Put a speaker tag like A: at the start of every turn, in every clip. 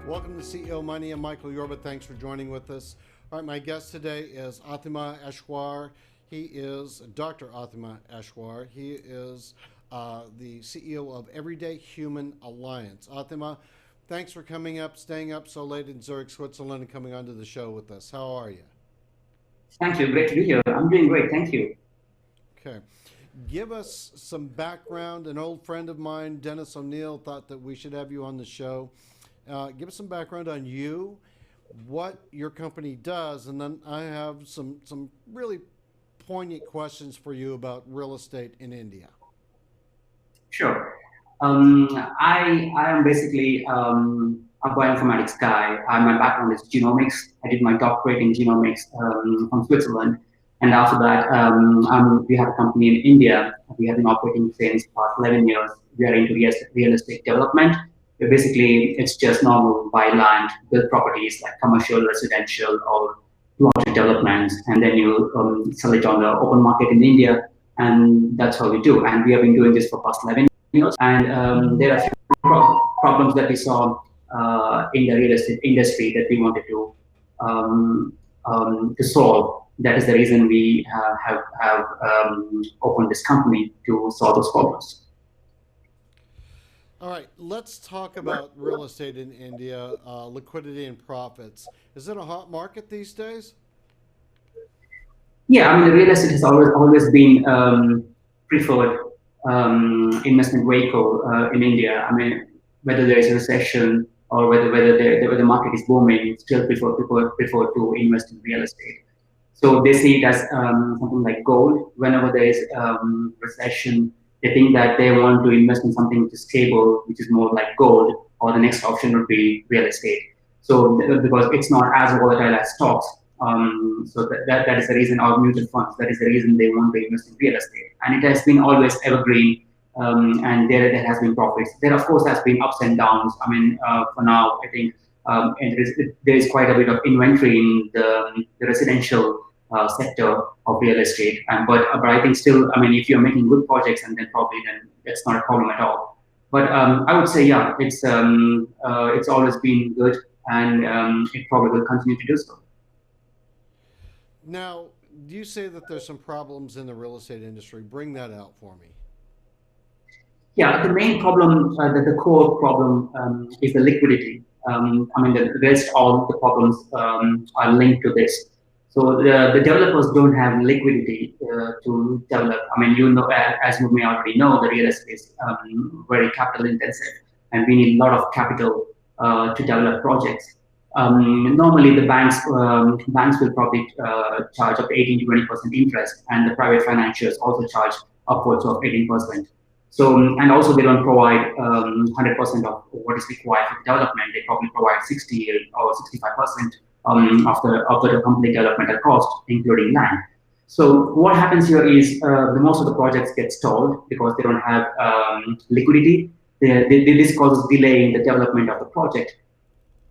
A: Welcome to CEO Money. I'm Michael Yorba. Thanks for joining with us. All right, my guest today is Athmanya Eshwar. He is Dr. Athmanya Eshwar. He is the CEO of Everyday Human Alliance. Athmanya, thanks for coming up, staying up so late in Zurich, Switzerland, and coming onto the show with us. How are you?
B: Thank you. Great to be here. I'm doing great. Thank you.
A: Okay. Give us some background. An old friend of mine, Dennis O'Neill, thought that we should have you on the show. Give us some background on you, what your company does, and then I have some really poignant questions for you about real estate in India.
B: Sure. I am basically a bioinformatics guy. My background is genomics. I did my doctorate in genomics from Switzerland. And after that, we have a company in India. We have been operating since past 11 years. We are into real estate development. Basically, it's just normal buy land, build properties like commercial, residential, or plotted developments, and then you sell it on the open market in India, and that's how we do. And we have been doing this for past 11 years. And there are a few problems that we saw in the real estate industry that we wanted to solve. That is the reason we have opened this company to solve those problems.
A: All right, let's talk about real estate in India, liquidity and profits. Is it a hot market these days?
B: Yeah, I mean, the real estate has always been preferred investment vehicle in India. I mean, whether there is a recession or whether the market is booming, still people prefer to invest in real estate. So they see it as something like gold. Whenever there is recession, they think that they want to invest in something which is stable, which is more like gold, or the next option would be real estate. So because it's not as volatile as stocks, so that is the reason, our mutual funds, that is the reason they want to invest in real estate. And it has been always evergreen, and there has been profits. There, of course, has been ups and downs. I mean, for now, I think there is quite a bit of inventory in the residential sector of real estate, but I think still, I mean, if you're making good projects, and then that's not a problem at all. But I would say, yeah, it's always been good, and it probably will continue to do so.
A: Now, you say that there's some problems in the real estate industry. Bring that out for me.
B: Yeah, the main problem, the core problem, is the liquidity. I mean, the rest all the problems are linked to this. So the developers don't have liquidity to develop. I mean, you know, as you may already know, the real estate is very capital intensive, and we need a lot of capital to develop projects. Normally, the banks will probably charge up to 18 to 20% interest, and the private financiers also charge upwards of 18%. So, and also they don't provide 100% of what is required for development. They probably provide 60 or 65%. Of the complete developmental cost, including land. So what happens here is most of the projects get stalled because they don't have liquidity. This causes delay in the development of the project,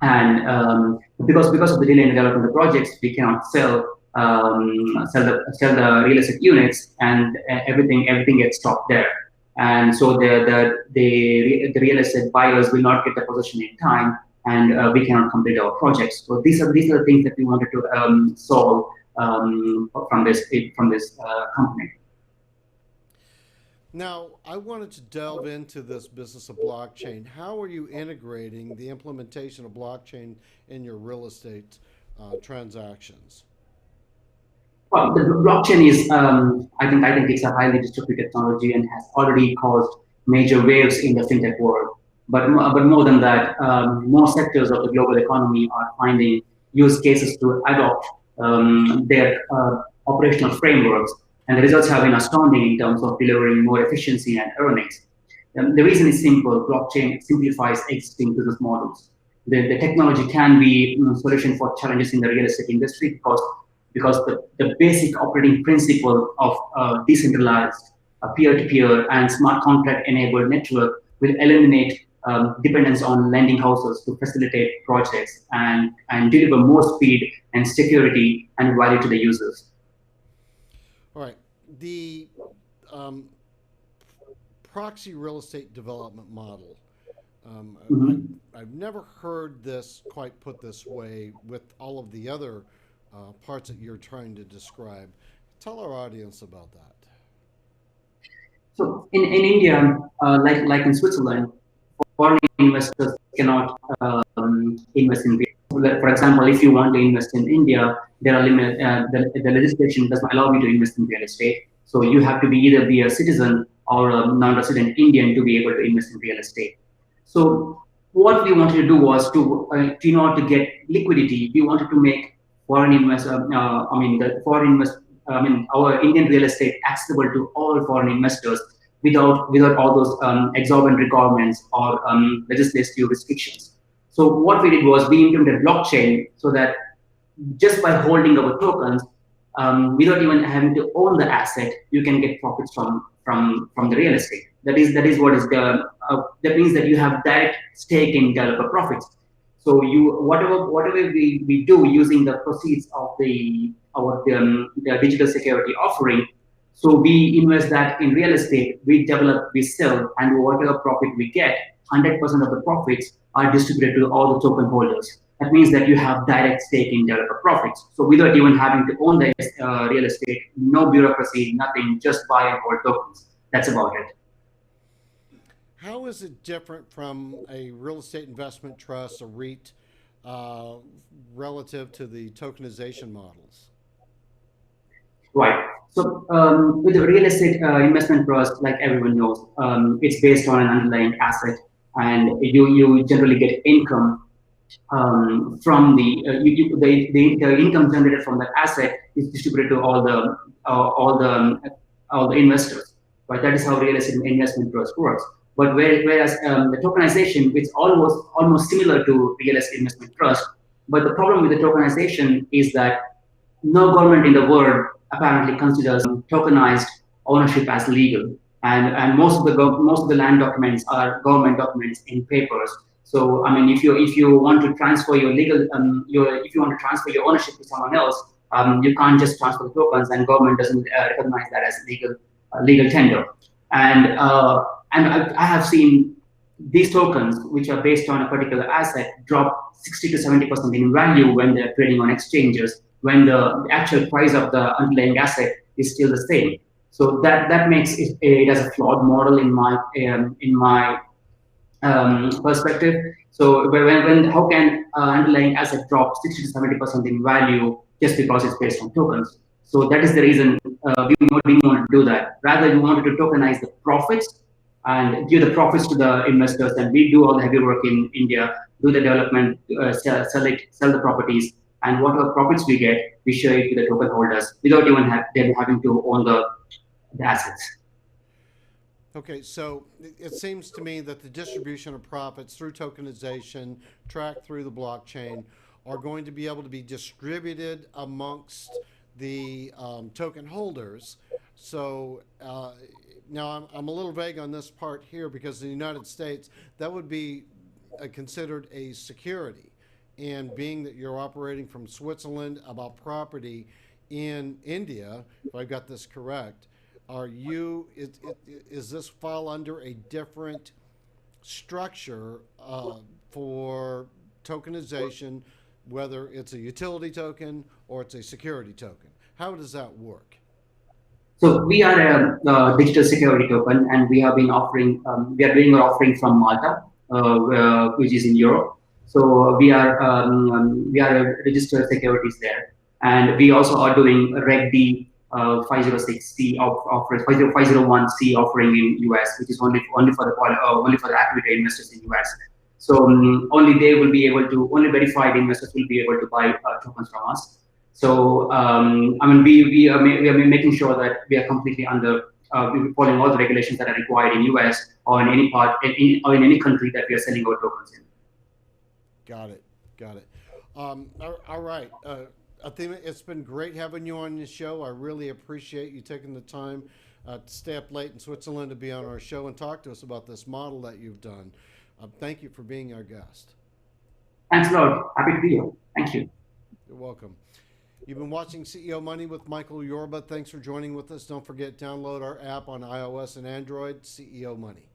B: and because of the delay in the development of the projects, we cannot sell the real estate units, and everything gets stopped there. And so the real estate buyers will not get the possession in time, and we cannot complete our projects. So these are the things that we wanted to solve from this company.
A: Now, I wanted to delve into this business of blockchain. How are you integrating the implementation of blockchain in your real estate transactions?
B: Well, the blockchain is, I think it's a highly distributed technology and has already caused major waves in the fintech world. But more than that, more sectors of the global economy are finding use cases to adopt their operational frameworks, and the results have been astounding in terms of delivering more efficiency and earnings. The reason is simple: blockchain simplifies existing business models. The technology can be a solution for challenges in the real estate industry because because the basic operating principle of decentralized, peer-to-peer, and smart contract-enabled network will eliminate dependence on lending houses to facilitate projects and deliver more speed and security and value to the users.
A: All right. The um, proxy real estate development model. Um,
B: Mhm.
A: I've never heard this quite put this way with all of the other parts that you're trying to describe. Tell our audience about that.
B: So in India, like in Switzerland, foreign investors cannot invest in real estate. For example, if you want to invest in India, there are the legislation does not allow you to invest in real estate. So you have to either be a citizen or a non-resident Indian to be able to invest in real estate. So what we wanted to do was in order to get liquidity, we wanted to make foreign investor, I mean the foreign invest, I mean our Indian real estate accessible to all foreign investors without all those exorbitant requirements or legislative restrictions. So what we did was we implemented blockchain so that just by holding our tokens, without even having to own the asset, you can get profits from the real estate. That is what is the that means that you have direct stake in developer profits. So you whatever we do using the proceeds of the digital security offering, so we invest that in real estate, we develop, we sell, and whatever profit we get, 100% of the profits are distributed to all the token holders. That means that you have direct stake in developer profits. So without even having to own the real estate, no bureaucracy, nothing, just buy and hold tokens. That's about it.
A: How is it different from a real estate investment trust, a REIT, uh, relative to the tokenization models?
B: Right. So with the real estate investment trust, like everyone knows, it's based on an underlying asset, and you generally get income from the income generated from that asset is distributed to all the investors. Right. That is how real estate investment trust works. But whereas the tokenization, it's almost similar to real estate investment trust. But the problem with the tokenization is that no government in the world apparently considers tokenized ownership as legal, and most of the land documents are government documents in papers. So I mean, if you want to transfer your legal your if you want to transfer your ownership to someone else, you can't just transfer the tokens, and government doesn't recognize that as legal tender. And I have seen these tokens, which are based on a particular asset, drop 60 to 70% in value when they're trading on exchanges, when the actual price of the underlying asset is still the same. So that makes it as a flawed model in my perspective. So when how can underlying asset drop 60 to 70% in value just because it's based on tokens? So that is the reason we didn't want to do that. Rather, we wanted to tokenize the profits and give the profits to the investors, and we do all the heavy work in India, do the development, sell the properties, and whatever profits we get, we share it with the token holders without even them having to own the assets.
A: Okay, so it seems to me that the distribution of profits through tokenization, tracked through the blockchain, are going to be able to be distributed amongst the token holders. So now I'm a little vague on this part here because in the United States, that would be considered a security. And being that you're operating from Switzerland about property in India, if I got this correct, is this fall under a different structure for tokenization, whether it's a utility token or it's a security token? How does that work?
B: So we are a digital security token, and we have been offering. We are doing an offering from Malta, which is in Europe. So we are a registered securities there, and we also are doing Reg D 506C offering 501C offering in US, which is only for the activity investors in US. So only they will be able to only verified investors will be able to buy tokens from us. So I mean, we are making sure that we are completely under following all the regulations that are required in US or in any part or in any country that we are selling our tokens in.
A: Got it. Got it. All right. Athena, it's been great having you on the show. I really appreciate you taking the time to stay up late in Switzerland to be on our show and talk to us about this model that you've done. Thank you for being our guest.
B: Thanks a lot. Happy to be here. Thank you.
A: You're welcome. You've been watching CEO Money with Michael Yorba. Thanks for joining with us. Don't forget, download our app on iOS and Android, CEO Money.